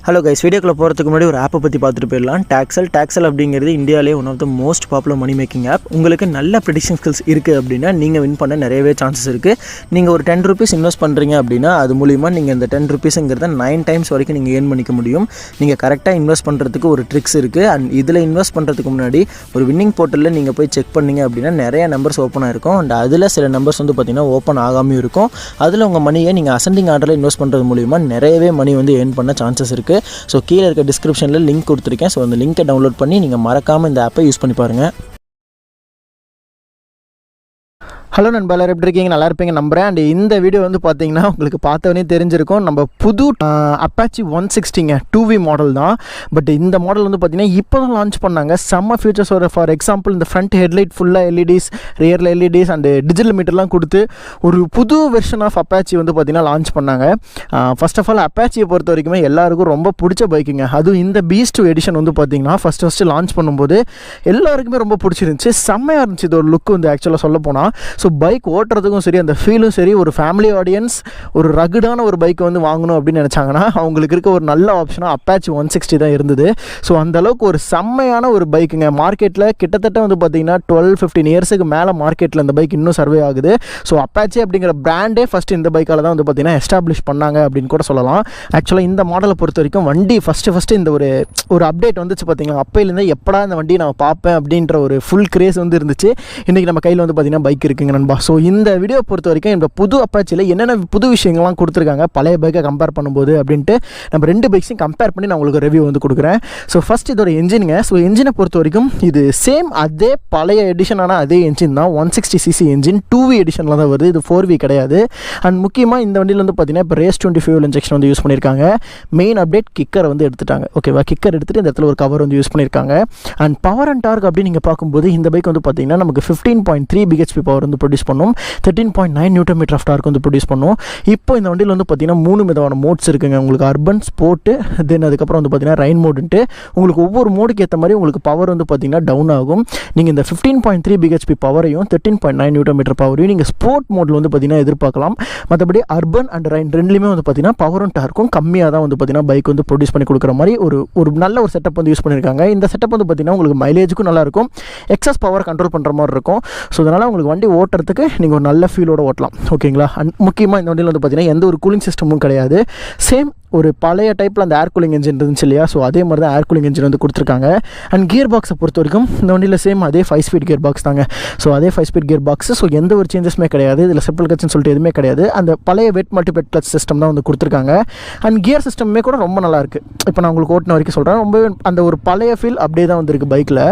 Hello guys, வீடியோக்குள்ள போகிறதுக்கு முன்னாடி ஒரு ஆப்பை பற்றி பார்த்துட்டு போயிடலாம். டாக்ஸல் அப்படிங்கிறது இந்தியாவிலே one of the most popular money making app. உங்களுக்கு நல்ல ப்ரெடிக்ஷன் ஸ்கில்ஸ் இருக்குது அப்படின்னா நீங்கள் வின் பண்ண நிறையவே சான்சஸ் இருக்குது. நீங்கள் ஒரு 10 rupees இன்வெஸ்ட் பண்ணுறீங்க அப்படின்னா அது மூலிமா நீங்கள் இந்த 10 rupeesங்கிறத 9 times வரைக்கும் நீங்கள் ஏர்ன் பண்ணிக்க முடியும். நீங்கள் கரெக்டாக இன்வெஸ்ட் பண்ணுறதுக்கு ஒரு ட்ரிக்ஸ் இருக்குது. அண்ட் இதில் இன்வெஸ்ட் பண்ணுறதுக்கு முன்னாடி ஒரு வின்னிங் போர்ட்டலில் நீங்கள் போய் செக் பண்ணிங்க அப்படின்னா நிறைய நம்பர்ஸ் ஓப்பன் ஆகிருக்கும். அண்ட் அதில் சில நம்பர்ஸ் வந்து பார்த்திங்கன்னா ஓப்பன் ஆகாமல் இருக்கும். அதில் உங்கள் மணியை நீங்கள் அசெண்டிங் ஆர்டரில் இன்வெஸ்ட் பண்ணுறது மூலிமா நிறையவே மணி வந்து ஏர்ன் பண்ண சான்சஸ் இருக்குது. ஸோ கீழே இருக்க டிஸ்கிரிப்ஷனில் லிங்க் கொடுத்துருக்கேன். ஸோ அந்த லிங்கை டவுன்லோட் பண்ணி நீங்கள் மறக்காமல் இந்த ஆப்பை யூஸ் பண்ணி பாருங்கள். ஹலோ நண்பா, எல்லாரும் எப்படி இருக்கீங்க? நல்லா இருப்பீங்க நம்புகிறேன். அண்ட் இந்த வீடியோ வந்து பார்த்தீங்கன்னா உங்களுக்கு பார்த்தவனே தெரிஞ்சிருக்கும், நம்ம புது அப்பாச்சி 160 2V மாடல் தான். பட் இந்த மாடல் வந்து பார்த்தீங்கன்னா இப்போ தான் லான்ச் பண்ணாங்க. செம்ம ஃபியூச்சர்ஸ் வர. ஃபார் எக்ஸாம்பிள் இந்த ஃப்ரண்ட் ஹெட்லைட் ஃபுல்லாக எல்இடிஸ், ரியரில் எல்இடிஸ் அண்டு டிஜிட்டல் மீட்டர்லாம் கொடுத்து ஒரு புது வெர்ஷன் ஆஃப் அப்பாச்சி வந்து பார்த்தீங்கன்னா லான்ச் பண்ணாங்க. ஃபர்ஸ்ட் ஆஃப் ஆல் அப்பாச்சியை பொறுத்த வரைக்குமே எல்லாருக்கும் ரொம்ப பிடிச்ச பைக்குங்க. அதுவும் இந்த பீஸ்ட் எடிஷன் வந்து பார்த்தீங்கன்னா ஃபஸ்ட்டு லான்ச் பண்ணும்போது எல்லாருக்குமே ரொம்ப பிடிச்சிருந்துச்சு. செம்மையாக இருந்துச்சு இது ஒரு லுக் வந்து ஆக்சுவலாக சொல்ல போனால். ஸோ பைக் ஓட்டுறதுக்கும் சரி, அந்த ஃபீலும் சரி, ஒரு ஃபேமிலி ஆடியன்ஸ் ஒரு ரகுடான ஒரு பைக்கை வந்து வாங்கணும் அப்படின்னு நினச்சாங்கன்னா அவங்களுக்கு இருக்க ஒரு நல்ல ஆப்ஷனாக அப்பாச்சி 160 தான் இருந்தது. ஸோ அந்தளவுக்கு ஒரு செம்மையான ஒரு பைக்குங்க. மார்க்கெட்டில் கிட்டத்தட்ட வந்து பார்த்திங்கன்னா 12-15 இயர்ஸுக்கு மேலே மார்க்கெட்டில் இந்த பைக் இன்னும் சர்வே ஆகுது. ஸோ அப்பாச்சி அப்படிங்கிற பிராண்டே ஃபஸ்ட்டு இந்த பைக்கால் தான் வந்து பார்த்திங்கன்னா எஸ்டாப்ளிஷ் பண்ணாங்க அப்படின்னு கூட சொல்லலாம். ஆக்சுவலாக இந்த மாடலை பொறுத்த வரைக்கும் வண்டி ஃபஸ்ட்டு இந்த ஒரு அப்டேட் வந்துச்சு பார்த்திங்களா, அப்போலேருந்து எப்படா இந்த வண்டியை நான் பார்ப்பேன் அப்படின்ற ஒரு ஃபுல் கிரேஸ் வந்து இருந்துச்சு. இன்றைக்கி நம்ம கையில் வந்து பார்த்திங்கன்னா பைக் இருக்குங்க நண்பா. ஸோ இந்த வீடியோ பொறுத்த வரைக்கும் இந்த புது அப்பாச்சியில் என்னென்ன புது விஷயங்கள்லாம் கொடுத்துருக்காங்க பழைய பைக்கை கம்பேர் பண்ணும்போது அப்படின்ட்டு நம்ம 2 பைக்ஸையும் கம்பேர் பண்ணி நான் உங்களுக்கு ரிவ்யூ வந்து கொடுக்குறேன். ஸோ ஃபஸ்ட் இதோட என்ஜினுங்க. ஸோ என்ஜினை பொறுத்த வரைக்கும் இது சேம் அதே பழைய எடிஷனான அதே என்ஜின் தான். 160cc என்ஜின் 2V எடிஷனில் தான் வருது. இது 4V கிடையாது. அண்ட் முக்கியமாக இந்த வண்டியில் வந்து பார்த்தீங்கன்னா இப்போ ரேஸ் 20 ஃபியூல் இன்ஜெக்ஷன் வந்து யூஸ் பண்ணியிருக்காங்க. மெயின் அப்டேட் கிக்கரை வந்து எடுத்துட்டாங்க. ஓகேவா, கிக்கர் எடுத்துகிட்டு இந்த இடத்துல ஒரு கவர் வந்து யூஸ் பண்ணியிருக்காங்க. அண்ட் பவர் அண்ட் டார்க் அப்படின்னு நீங்கள் பார்க்கும்போது இந்த பைக் வந்து பார்த்தீங்கன்னா நமக்கு 15.3 bhp பவர் வந்து ப்ரொடியூஸ் பண்ணும். 13.9 Nm ஆஃப் டார்க் வந்து ப்ரொடியூஸ் பண்ணும். இப்போ இந்த வண்டியில் வந்து பார்த்தீங்கன்னா 3 விதமான மோட்ஸ் இருக்குங்க. உங்களுக்கு அர்பன், ஸ்போர்ட்டு, தென் அதுக்கப்புறம் வந்து பார்த்தீங்கன்னா ரெயின் மோடுன்ட்டு உங்களுக்கு ஒவ்வொரு மோடுக்கு ஏற்ற மாதிரி உங்களுக்கு பவர் வந்து பார்த்தீங்கன்னா டவுன் ஆகும். நீங்கள் இந்த 15.3 bhp பவரையும் 13.9 Nm பவரையும் நீங்கள் ஸ்போர்ட் மோடில் வந்து பார்த்தீங்கன்னா எதிர்பார்க்கலாம். மற்றபடி அர்பன் அண்ட் ரெயின் ரெண்டுலேயுமே வந்து பார்த்தீங்கன்னா பவரும் டார்க்கும் கம்மியாக தான் வந்து பார்த்தீங்கன்னா பைக் வந்து ப்ரொடியூஸ் பண்ணி கொடுக்குற மாதிரி ஒரு நல்ல ஒரு செட்டப் வந்து யூஸ் பண்ணியிருக்காங்க. இந்த செட்டப் வந்து பார்த்தீங்கன்னா உங்களுக்கு மைலேஜுக்கும் நல்லாயிருக்கும், எக்ஸஸ் பவர் கண்ட்ரோல் பண்ணுற மாதிரி இருக்கும். ஸோ அதனால் உங்களுக்கு வண்டி ஓட்டுறதுக்கு நீங்கள் ஒரு நல்ல ஃபீலோட ஓட்டலாம். ஓகேங்களா. அண்ட் முக்கியமாக இந்த வண்டியில் வந்து பார்த்தீங்கன்னா எந்த ஒரு கூலிங் சிஸ்டமும் கிடையாது. சேம் ஒரு பழைய டைப்பில் அந்த ஏர் கூலிங் என்ஜின் இருந்துச்சு இல்லையா, ஸோ அதே மாதிரி தான் ஏர் கூலிங் என்ஜின் வந்து கொடுத்துருக்காங்க. அண்ட் கியர் பாக்ஸை பொறுத்த வரைக்கும் இந்த வண்டியில் சேம் அதே 5 ஸ்பீட் கியர் பாக்ஸ் தாங்க. ஸோ அதே 5 ஸ்பீட் கியர் பாக்ஸ். ஸோ எந்த ஒரு சேஞ்சஸுமே கிடையாது. இதில் சிம்பிள் கிளட்ச்னு சொல்லிட்டு எதுவுமே கிடையாது. அந்த பழைய வெட் மல்டிபிளெட் கிளட்ச் சிஸ்டம் தான் வந்து கொடுத்துருக்காங்க. அண்ட் கியர் சிஸ்டமே கூட ரொம்ப நல்லாயிருக்கு. இப்போ நான் உங்களுக்கு ஓட்டின வரைக்கும் சொல்கிறேன், ரொம்பவே அந்த ஒரு பழைய ஃபீல் அப்படியே தான் வந்துருக்கு பைக்கில்.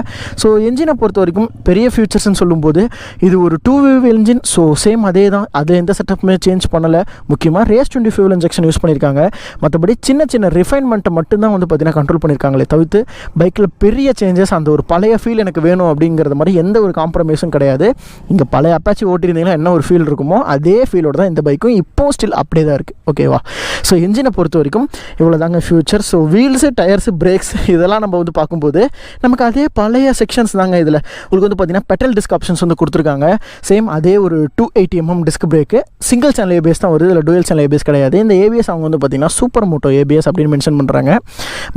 ஸோ என்ஜினை பொறுத்த வரைக்கும் பெரிய ஃபியூச்சர்ஸ்ன்னு சொல்லும்போது இது ஒரு 2V என்ஜின். ஸோ சேம் அதே தான், அது எந்த செட்டப்புமே சேஞ்ச் பண்ணலை. முக்கியமாக ரேஸ் 20 ஃபியூல் இன்ஜெக்ஷன் யூஸ் பண்ணியிருக்காங்க. மற்றபடி சின்ன ரிஃபைன்மெண்ட்டை மட்டும்தான் வந்து பார்த்தீங்கன்னா கண்ட்ரோல் பண்ணியிருக்காங்களே தவிர்த்து பைக்கில் பெரிய சேஞ்சஸ் அந்த ஒரு பழைய ஃபீல் எனக்கு வேணும் அப்படிங்கிறது மாதிரி எந்த ஒரு காம்ப்ரமைஸும் கிடையாது. இங்கே பழைய அப்பாச்சி ஓட்டியிருந்தீங்கன்னா என்ன ஒரு ஃபீல் இருக்குமோ அதே ஃபீலோடு தான் இந்த பைக்கும் இப்போ ஸ்டில் அப்படியே தான் இருக்குது. ஓகேவா. ஸோ என்ஜினை பொறுத்த வரைக்கும் இவ்வளோ தாங்க future. So wheels, tyres, brakes இதெல்லாம் நம்ம வந்து பார்க்கும்போது நமக்கு அதே பழைய செக்ஷன்ஸ் தாங்க. இதில் உங்களுக்கு வந்து பார்த்தீங்கன்னா பெட்டல் டிஸ்க் ஆப்ஷன்ஸ் வந்து கொடுத்துருக்காங்க. சேம் அதே ஒரு 280mm disc brake, single channel ABS தான் வருது. இதில் டூயல் சேனல் ஏபிஎஸ் கிடையாது. இந்த ஏபிஎஸ் அவங்க வந்து பார்த்தீங்கன்னா சூப்பர் மோட்டோ ஏபிஎஸ் அப்படின்னு மென்ஷன் பண்ணுறாங்க.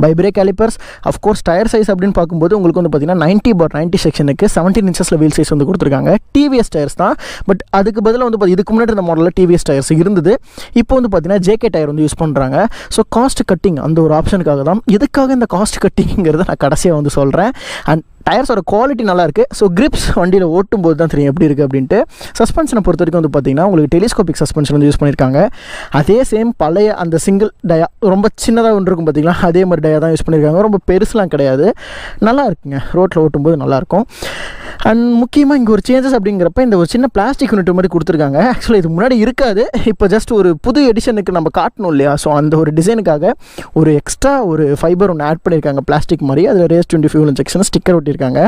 By brake calipers, of course tyre size அப்படின்னு பார்க்கும்போது உங்களுக்கு வந்து பார்த்தீங்கன்னா 90/90 செக்ஷனுக்கு 17 inches வீல் சைஸ் வந்து கொடுத்துருக்காங்க. டிவிஎஸ் டயர்ஸ் தான். பட் அதுக்கு பதிலாக வந்து இதுக்கு முன்னாடி இந்த மாடலில் டிவிஎஸ் டயர்ஸ் இருந்தது. இப்போ வந்து பார்த்தீங்கன்னா ஜேகே டயர் வந்து யூஸ் பண்ணுறாங்க. ஸோ காஸ்ட் கட்டிங் அந்த ஒரு ஆப்ஷனுக்காக தான். எதுக்காக இந்த காஸ்ட் கட்டிங்கிறத நான் கடைசியாக வந்து சொல்கிறேன். அண்ட் டயர்ஸோட குவாலிட்டி நல்லாயிருக்கு. ஸோ கிரிப்ஸ் வண்டியில் ஓட்டும்போது தான் தெரியும் எப்படி இருக்குது அப்படின்ட்டு. சஸ்பென்ஷனை பொறுத்த வரைக்கும் வந்து பார்த்தீங்கன்னா உங்களுக்கு டெலிஸ்கோபிக் சஸ்பென்ஷன் வந்து யூஸ் பண்ணியிருக்காங்க. அதே சேம் பழைய அந்த சிங்கிள் டயா ரொம்ப சின்னதாக ஒன்று இருக்கும் பார்த்தீங்களா, அதே மாதிரி டயா தான் யூஸ் பண்ணியிருக்காங்க. ரொம்ப பெருசுலாம் கிடையாது. நல்லா இருக்குங்க, ரோட்டில் ஓட்டும்போது நல்லாயிருக்கும். அண்ட் முக்கியமாக இங்கே ஒரு சேஞ்சஸ் அப்படிங்கிறப்ப இந்த ஒரு சின்ன பிளாஸ்டிக் யூனிட் மாதிரி கொடுத்துருக்காங்க. ஆக்சுவலாக இது முன்னாடி இருக்காது. இப்போ ஜஸ்ட் ஒரு புது எடிஷனுக்கு நம்ம காட்டணும் இல்லையா, ஸோ அந்த ஒரு டிசைனுக்காக ஒரு எக்ஸ்ட்ரா ஒரு ஃபைபர் ஒன்று ஆட் பண்ணியிருக்காங்க பிளாஸ்டிக் மாதிரி. அதில் ரேஸ் 20 ஃபியூல் இன்ஜெக்ஷன் ஸ்டிக்கர் ஒட்டி காட்டியிருக்காங்க.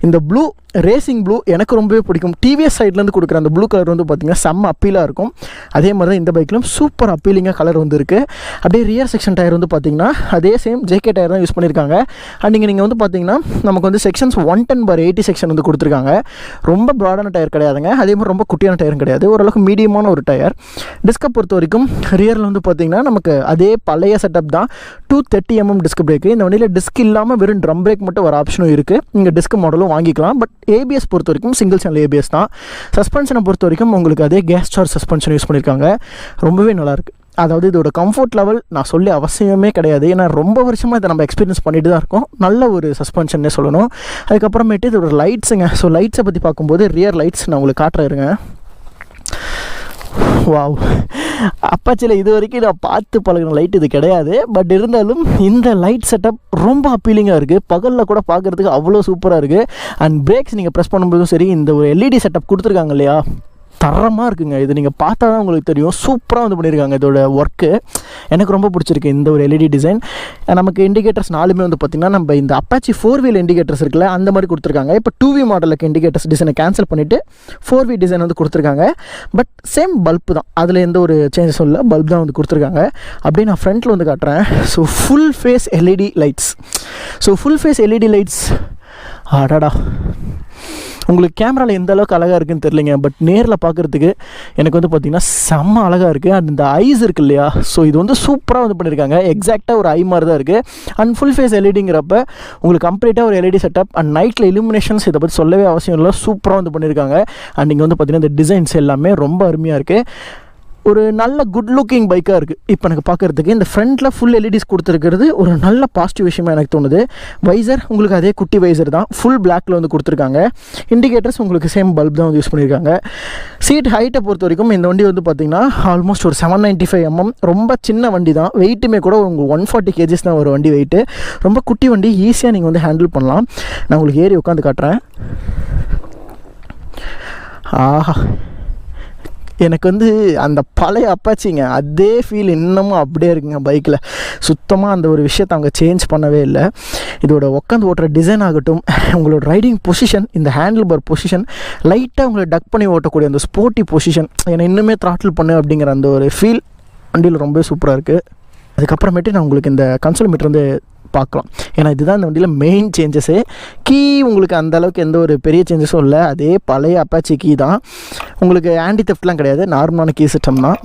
இந்த ப்ளூ ரேசிங் ப்ளூ எனக்கு ரொம்பவே பிடிக்கும். டிவிஎஸ் சைட்லேருந்து கொடுக்குற அந்த ப்ளூ கலர் வந்து பார்த்திங்கன்னா செம்ம அப்பீலாக இருக்கும். அதே மாதிரி தான் இந்த பைக்லையும் சூப்பர் அப்பீலிங்காக கலர் வந்து இருக்குது. அப்படியே ரியர் செக்ஷன் டயர் வந்து பார்த்திங்கன்னா அதே சேம் ஜேகே டயர் தான் யூஸ் பண்ணியிருக்காங்க. அண்ட் நீங்கள் வந்து பார்த்திங்கன்னா நமக்கு வந்து செக்ஷன்ஸ் 110/80 செக்ஷன் வந்து கொடுத்துருக்காங்க. ரொம்ப ப்ராடான டயர் கிடையாதுங்க, அதே மாதிரி ரொம்ப குட்டியான டயரும் கிடையாது, ஓரளவுக்கு மீடியமான ஒரு டயர். டிஸ்கை பொறுத்த வரைக்கும் ரியரில் வந்து பார்த்திங்கன்னா நமக்கு அதே பழைய செட்டப் தான். 230mm disc brake. இந்த வண்டியில் டிஸ்க் இல்லாமல் வெறும் ட்ரம் பிரேக் மட்டும் வர ஆப்ஷனும் இருக்குது. நீங்கள் டிஸ்க் மாடலும் வாங்கிக்கலாம். பட் ஏபிஎஸ் பொறுத்த வரைக்கும் சிங்கிள் சேனல் ஏபிஎஸ் தான். சஸ்பென்ஷனை பொறுத்த வரைக்கும் உங்களுக்கு அதே கேஸ் சார்ஜ் சஸ்பென்ஷன் யூஸ் பண்ணியிருக்காங்க. ரொம்பவே நல்லாயிருக்கு. அதாவது இதோட கம்ஃபர்ட் லெவல் நான் சொல்லி அவசியமே கிடையாது, ஏன்னா ரொம்ப வருஷமாக இதை நம்ம எக்ஸ்பீரியன்ஸ் பண்ணிட்டு தான் இருக்கோம். நல்ல ஒரு சஸ்பென்ஷன்னே சொல்லணும். அதுக்கப்புறமேட்டு இதோட லைட்ஸுங்க. ஸோ லைட்ஸை பற்றி பார்க்கும்போது ரியர் லைட்ஸ் நான் உங்களுக்கு காட்டுறேங்க. வாவ், அப்பாச்சியில் இது வரைக்கும் நான் பார்த்து பழகின லைட் இது கிடையாது. பட் இருந்தாலும் இந்த லைட் செட்டப் ரொம்ப அப்பீலிங்காக இருக்குது. பகலில் கூட பார்க்குறதுக்கு அவ்வளோ சூப்பராக இருக்குது. அண்ட் பிரேக்ஸ் நீங்கள் ப்ரெஸ் பண்ணும்போதும் சரி, இந்த ஒரு எல்இடி செட்டப் கொடுத்துருக்காங்க இல்லையா, தரமாக இருக்குங்க. இது நீங்கள் பார்த்தா தான் உங்களுக்கு தெரியும். சூப்பராக வந்து பண்ணியிருக்காங்க. இதோட ஒர்க்கு எனக்கு ரொம்ப பிடிச்சிருக்கு. இந்த ஒரு எல்இடி டிசைன். நமக்கு இண்டிகேட்டர்ஸ் 4மே வந்து பார்த்திங்கன்னா நம்ம இந்த அப்பாச்சி 4V இண்டிகேட்டர்ஸ் இருக்குல்ல அந்த மாதிரி கொடுத்துருக்காங்க. இப்போ 2V மாடலுக்கு இண்டிகேட்டர்ஸ் டிசைனை கேன்சல் பண்ணிவிட்டு 4V டிசைன் வந்து கொடுத்துருக்காங்க. பட் சேம் பல்ப் தான், அதில் எந்த ஒரு சேஞ்சஸும் இல்லை, பல்ப் தான் வந்து கொடுத்துருக்காங்க. அப்படியே நான் ஃப்ரண்ட்டில் வந்து காட்டுறேன். So full face LED lights. So full face LED lights அடடா, உங்களுக்கு கேமராவில் எந்த அளவுக்கு அழகாக இருக்குன்னு தெரியலைங்க. பட் நேரில் பார்க்குறதுக்கு எனக்கு வந்து பார்த்திங்கன்னா செம்ம அழகாக இருக்குது. அண்ட் இந்த ஐஸ் இருக்குது இல்லையா, ஸோ இது வந்து சூப்பராக வந்து பண்ணியிருக்காங்க. எக்ஸாக்டாக ஒரு ஐ மாதிரி தான் இருக்குது. அண்ட் ஃபுல் ஃபேஸ் எல்இடிங்கிறப்ப உங்களுக்கு கம்ப்ளீட்டாக ஒரு எல்இடி செட்டப். அண்ட் நைட்டில் இலுமினேஷன்ஸ் இதை பற்றி சொல்லவே அவசியம் இல்லை, சூப்பராக வந்து பண்ணியிருக்காங்க. அண்ட் இங்கே வந்து பார்த்திங்கன்னா இந்த டிசைன்ஸ் எல்லாமே ரொம்ப அருமையாக இருக்குது. ஒரு நல்ல குட் லுக்கிங் பைக்காக இருக்குது இப்போ எனக்கு பார்க்குறதுக்கு. இந்த ஃப்ரண்ட்டில் ஃபுல் எல்இடிஸ் கொடுத்துருக்கிறது ஒரு நல்ல பாசிட்டிவ் விஷயமாக எனக்கு தோணுது. வைசர் உங்களுக்கு அதே குட்டி வைசர் தான், ஃபுல் பிளாக்கில் வந்து கொடுத்துருக்காங்க. இண்டிகேட்டர்ஸ் உங்களுக்கு சேம் பல்ப் தான் வந்து யூஸ் பண்ணியிருக்காங்க. சீட் ஹைட்டை பொறுத்த வரைக்கும் இந்த வண்டி வந்து பார்த்திங்கன்னா ஆல்மோஸ்ட் ஒரு 795mm. ரொம்ப சின்ன வண்டி தான். வெயிட்டுமே கூட உங்களுக்கு 140 kgs தான் ஒரு வண்டி வெயிட்டு. ரொம்ப குட்டி வண்டி, ஈஸியாக நீங்கள் வந்து ஹேண்டில் பண்ணலாம். நான் உங்களுக்கு ஏறி உட்காந்து காட்டுறேன். ஆஹா, எனக்கு வந்து அந்த பழைய அப்பாச்சிங்க அதே ஃபீல் இன்னமும் அப்படியே இருக்குங்க பைக்கில். சுத்தமாக அந்த ஒரு விஷயத்தை அவங்க சேஞ்ச் பண்ணவே இல்லை. இதோட உட்காந்து ஓட்டுற டிசைன் ஆகட்டும், உங்களோட ரைடிங் பொசிஷன், இந்த ஹேண்டில் பார் பொசிஷன், லைட்டாக உங்களை டக் பண்ணி ஓட்டக்கூடிய அந்த ஸ்போர்ட்டி பொசிஷன், என்னை இன்னுமே த்ராட்டில் பண்ணு அப்படிங்கிற அந்த ஒரு ஃபீல் வண்டியில் ரொம்பவே சூப்பராக இருக்குது. அதுக்கப்புறமேட்டு நான் உங்களுக்கு இந்த கன்சோல் மீட்டர் வந்து பார்க்கலாம். ஏன்னா இதுதான் இந்த வண்டியில் மெயின் சேஞ்சஸு. கீ உங்களுக்கு அந்தளவுக்கு எந்த ஒரு பெரிய சேஞ்சஸும் இல்லை, அதே பழைய அப்பாச்சி கீ தான். உங்களுக்கு ஆன்டி தெஃப்ட்லாம் கிடையாது, நார்மலான கீ சிஸ்டம் தான்.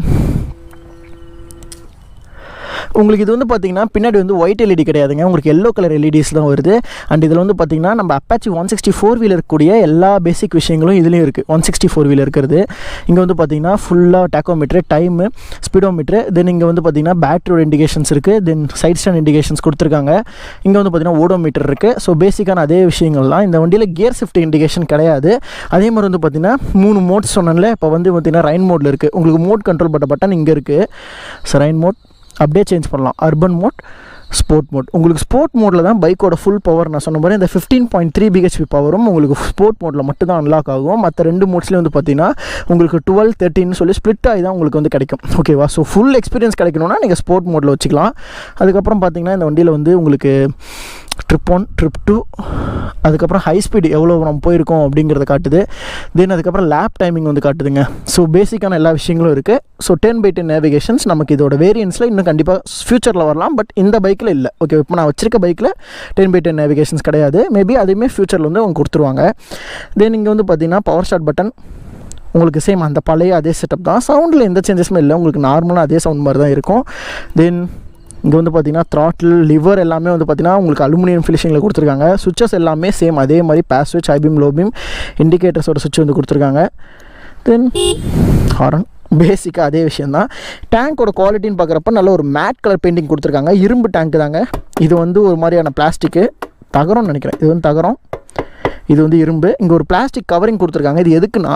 உங்களுக்கு இது வந்து பார்த்திங்கன்னா பின்னாடி வந்து ஒயிட் எல்இடி கிடையாதுங்க, உங்களுக்கு எல்லோ கலர் எல்இடிஸ் தான் வருது. அண்ட் இதில் வந்து பார்த்திங்கன்னா நம்ம அப்பாச்சி 164 இருக்கக்கூடிய எல்லா பேசிக் விஷயங்களும் இதுலேயும் இருக்குது. 164 இருக்கிறது. இங்கே வந்து பார்த்திங்கன்னா ஃபுல்லாக டேக்கோமீட்ரு, டைமு, ஸ்பீடோமீட்ரு, தென் இங்கே வந்து பார்த்திங்கன்னா பேட்டரியோட இண்டிகேஷன்ஸ் இருக்குது, தென் சைட் ஸ்டாண்ட் இண்டிகேஷன்ஸ் கொடுத்துருக்காங்க. இங்கே வந்து பார்த்திங்கன்னா ஓடோமீட்டர் இருக்குது. ஸோ பேசிக்கான அதே விஷயங்கள்லாம். இந்த வண்டியில் கியர் ஷிஃப்ட் இண்டிகேஷன் கிடையாது. அதே மாதிரி வந்து பார்த்திங்கன்னா 3 மோட்ஸ் சொன்னால இப்போ வந்து பார்த்திங்கன்னா ரைன் மோடில் இருக்குது. உங்களுக்கு மோட் கண்ட்ரோல் பண்ண பட்டன் இங்கே இருக்குது. ஸோ ரைன் மோட் அப்படியே சேஞ்ச் பண்ணலாம். Urban mode, sport mode. உங்களுக்கு ஸ்போர்ட் மோடில் தான் பைக்கோட ஃபுல் பவர் நான் சொன்ன மாதிரி இந்த 15.3 bhp பவரும் உங்களுக்கு ஸ்போர்ட் மோடில் மட்டும் தான் அன்லாக் ஆகும். மற்ற 2 மோட்ஸ்லேயும் வந்து பார்த்தீங்கன்னா உங்களுக்கு 12, 13 சொல்லி ஸ்ப்ளிட் ஆகி தான் உங்களுக்கு வந்து கிடைக்கும். ஓகேவா? ஸோ ஃபுல் எக்ஸ்பீரியன்ஸ் கிடைக்கணும்னா நீங்கள் ஸ்போர்ட் மோடில் வச்சுக்கலாம். அதுக்கப்புறம் பார்த்தீங்கன்னா இந்த வண்டியில் வந்து உங்களுக்கு ட்ரிப் 1, ட்ரிப் 2, அதுக்கப்புறம் ஹை ஸ்பீடு எவ்வளோ நம்ம போயிருக்கோம் அப்படிங்கிறத காட்டுது. தென் அதுக்கப்புறம் லேப் டைமிங் வந்து காட்டுதுங்க. ஸோ பேசிக்கான எல்லா விஷயங்களும் இருக்குது. ஸோ 10x10 நேவிகேஷன்ஸ் நமக்கு இதோட வேரியன்ஸில் இன்னும் கண்டிப்பாக ஃபியூச்சரில் வரலாம். பட் இந்த பைக்கில் இல்லை. ஓகே, இப்போ நான் வச்சிருக்க பைக்கில் 10x10 நேவிகேஷன்ஸ் கிடையாது. மேபி அதுவுமே ஃபியூச்சரில் வந்து அவங்க கொடுத்துருவாங்க. தென் இங்கே வந்து பார்த்தீங்கன்னா பவர் ஸ்டார்ட் பட்டன் உங்களுக்கு சேம் அந்த பழைய அதே செட்டப் தான். சவுண்டில் எந்த சேஞ்சஸுமே இல்லை, உங்களுக்கு நார்மலாக அதே சவுண்ட் மாதிரி தான் இருக்கும். தென் இங்கே வந்து பார்த்திங்கன்னா த்ராட்டில், லிவர் எல்லாமே வந்து பார்த்திங்கன்னா உங்களுக்கு அலுமினியம் ஃபினிஷிங்கில் கொடுத்துருக்காங்க. சுவிச்சஸ் எல்லாமே சேம் அதே மாதிரி பேஸ் சுவிட்ச், ஹைபீம், லோபீம், இண்டிகேட்டர்ஸோட சுவிட்ச் வந்து கொடுத்துருக்காங்க. தென் ஹாரன் பேசிக்காக அதே விஷயந்தான். டேங்க்கோட குவாலிட்டின்னு பார்க்குறப்ப நல்ல ஒரு மேட் கலர் பெயிண்டிங் கொடுத்துருக்காங்க. இரும்பு டேங்க்கு தாங்க. இது வந்து ஒரு மாதிரியான பிளாஸ்டிக்கு, தகரம்னு நினைக்கிறேன். இது வந்து தகரம், இது வந்து இரும்பு. இங்கே ஒரு பிளாஸ்டிக் கவரிங் கொடுத்துருக்காங்க. இது எதுக்குன்னா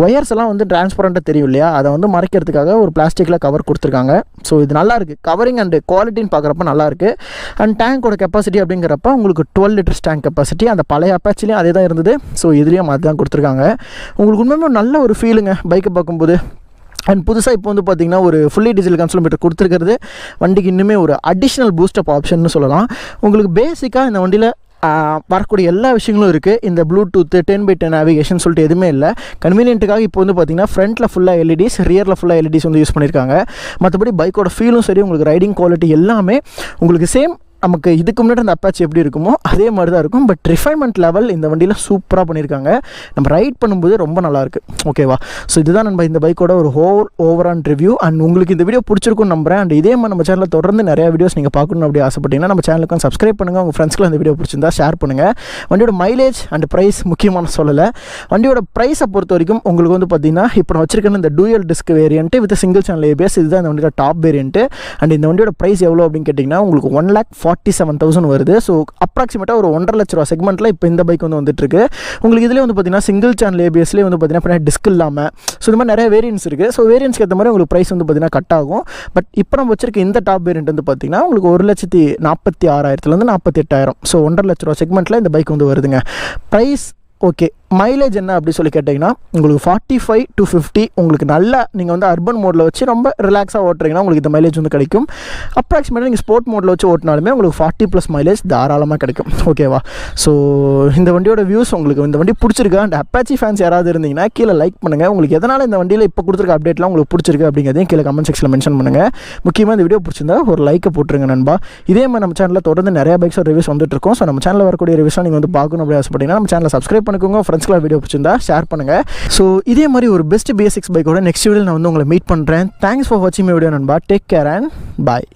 ஒயர்ஸ் எல்லாம் வந்து டிரான்ஸ்பரண்ட்டாக தெரியும் இல்லையா, அதை வந்து மறைக்கிறதுக்காக ஒரு பிளாஸ்டிக்கில் கவர் கொடுத்துருக்காங்க. ஸோ இது நல்லாயிருக்கு. கவரிங் அண்டு குவாலிட்டின்னு பார்க்குறப்ப நல்லாயிருக்கு. அண்ட் டேங்கோட கெப்பாசிட்டி அப்படிங்கிறப்ப உங்களுக்கு 12 liters டேங்க் கெப்பாசிட்டி. அந்த பழைய அப்பாச்சிலையும் அதே தான் இருந்தது. ஸோ இதுலேயும் அது தான் கொடுத்துருக்காங்க. உங்களுக்கு உண்மையுமே நல்ல ஒரு ஃபீலுங்க பைக்கை பார்க்கும்போது. அண்ட் புதுசாக இப்போ வந்து பார்த்திங்கன்னா ஒரு ஃபுல்லி டிஜிட்டல் கன்சோல் மீட்டர் கொடுத்துருக்கிறது வண்டிக்கு இன்னுமே ஒரு அடிஷ்னல் பூஸ்டப் ஆப்ஷன்னு சொல்லலாம். உங்களுக்கு பேசிக்காக இந்த வண்டியில் வரக்கூடிய எல்லா விஷயங்களும் இருக்குது. இந்த ப்ளூடூத் 10x10 நேவிகேஷன் சொல்லிட்டு எதுவுமே இல்லை. கன்வீனியன்ட்டுக்காக இப்போ வந்து பார்த்திங்கன்னா ஃப்ரண்ட்டில் ஃபுல்லாக எல்இடிஸ், ரியரில் ஃபுல்லாக எல்இடிஸ் வந்து யூஸ் பண்ணியிருக்காங்க. மற்றபடி பைக்கோட ஃபீலும் சரி, உங்களுக்கு ரைடிங் குவாலிட்டி எல்லாமே உங்களுக்கு சேம் நமக்கு இதுக்கு முன்னாடி அந்த அப்பாச்சி எப்படி இருக்குமோ அதே மாதிரி தான் இருக்கும். பட் ரிஃபைன்மெண்ட் லெவல் இந்த வண்டியில் சூப்பராக பண்ணியிருக்காங்க. நம்ம ரைட் பண்ணும்போது ரொம்ப நல்லாயிருக்கு. ஓகேவா? ஸோ இதுதான் நம்ம இந்த பைக்கோட ஒரு ஓவரால் ரிவ்யூ. அண்ட் உங்களுக்கு இந்த வீடியோ பிடிச்சிருக்குன்னு நம்புறேன். அண்ட் இதே மாதிரி நம்ம சேனலில் தொடர்ந்து நிறையா வீடியோஸ் நீங்கள் பார்க்கணும் அப்படி ஆசைப்பட்டீங்கன்னா நம்ம சேனலுக்கு சப்ஸ்கிரைப் பண்ணுங்கள். உங்கள் ஃப்ரெண்ட்ஸ்க்குலாம் இந்த வீடியோ பிடிச்சிருந்தா ஷேர் பண்ணுங்கள். வண்டியோட மைலேஜ் அண்ட் ப்ரைஸ் முக்கியமான சொல்லலை. வண்டியோட ப்ரைஸை பொறுத்த வரைக்கும் உங்களுக்கு வந்து பார்த்திங்கன்னா இப்போ நான் வச்சிருக்கேன் இந்த dual disk variant with single channel ABS, இதுதான் இந்த வண்டியோட டாப் வேரியன்ட்டு. அண்ட் இந்த வண்டியோட ப்ரைஸ் எவ்வளோ அப்படின்னு கேட்டிங்கன்னா உங்களுக்கு 1,47,000 வருது. ஸோ அப்ராக்சிமேட்டாக ஒரு 1.5 லட்ச ரூபா செக்மெண்ட்டில் இப்போ இந்த பைக் வந்து வந்துட்டுருக்கு. உங்களுக்கு இதிலே வந்து பார்த்தீங்கன்னா சிங்கிள் சேனல் ஏபிஎஸ்லேயே வந்து பார்த்தீங்கன்னா டிஸ்க் இல்லாமல் ஸோ இந்த மாதிரி நிறைய வேரியன்ஸ் இருக்குது. ஸோ வேரியன்ஸ்க்கு ஏற்ற மாதிரி உங்களுக்கு ப்ரைஸ் வந்து பார்த்தீங்கன்னா கட் ஆகும். பட் இப்போ நம்ம வச்சிருக்க இந்த டாப் வேரியன்ட் வந்து பார்த்தீங்கன்னா உங்களுக்கு 1,46,000 48,000. ஸோ 1.5 லட்ச ரூபா செக்மெண்ட்டில் இந்த பைக் வந்து வருதுங்க. Price okay. மைலேஜ் என்ன அப்படி சொல்லி கேட்டிங்கன்னா உங்களுக்கு 45 to 50 உங்களுக்கு நல்லா நீங்கள் வந்து அர்பன் மோடில் வச்சு ரொம்ப ரிலாக்ஸாக ஓட்டுறீங்கன்னா உங்களுக்கு இந்த மைலேஜ் வந்து கிடைக்கும். அப்ராக்சிமேட்டாக நீங்கள் ஸ்போர்ட் மோடில் வச்சு ஓட்டினாலுமே உங்களுக்கு 40+ மைலேஜ் தாராளமாக கிடைக்கும். ஓகேவா? ஸோ இந்த வண்டியோட வியூஸ் உங்களுக்கு இந்த வண்டி பிடிச்சிருக்கா? அண்ட் அப்பாச்சி ஃபேன்ஸ் யாராவது இருந்தீங்கன்னா கீழே லைக் பண்ணுங்கள். உங்களுக்கு எதனால் இந்த வண்டியில் இப்போ கொடுத்துருக்க அப்டேட்லாம் உங்களுக்கு பிடிச்சிருக்கு அப்படிங்கிறதையும் கீழே கமெண்ட் செக்ஷனில் மென்ஷன் பண்ணுங்கள். முக்கியமாக இந்த வீடியோ பிடிச்சிருந்தா ஒரு லைக்கை போட்டுருங்க நண்பா. இதே மாதிரி நம்ம சேனலில் தொடர்ந்து நிறைய பைக்ஸ் ரிவ்யூஸ் வந்துட்டுருக்கோம். ஸோ நம்ம சேனலில் வரக்கூடிய ரிவ்யூஸ்லாம் நீங்கள் வந்து பார்க்கணும் அப்படி ஆசைப்பட்டீங்கன்னா நம்ம சேனலை சப்ஸ்கிரைப் பண்ணிக்கோங்க. ஃப்ரெண்ட்ஸ்க்குலாம் வீடியோ பிடிச்சிருந்தா ஷேர் பண்ணுங்கள். ஸோ இதே மாதிரி ஒரு பெஸ்ட் BS6 பைக்கோட நெக்ஸ்ட் வீடியோவில் நான் வந்து உங்களை மீட் பண்ணுறேன். தேங்க்ஸ் ஃபார் வாட்சிங் மை வீடியோ நண்பா. Take care and bye.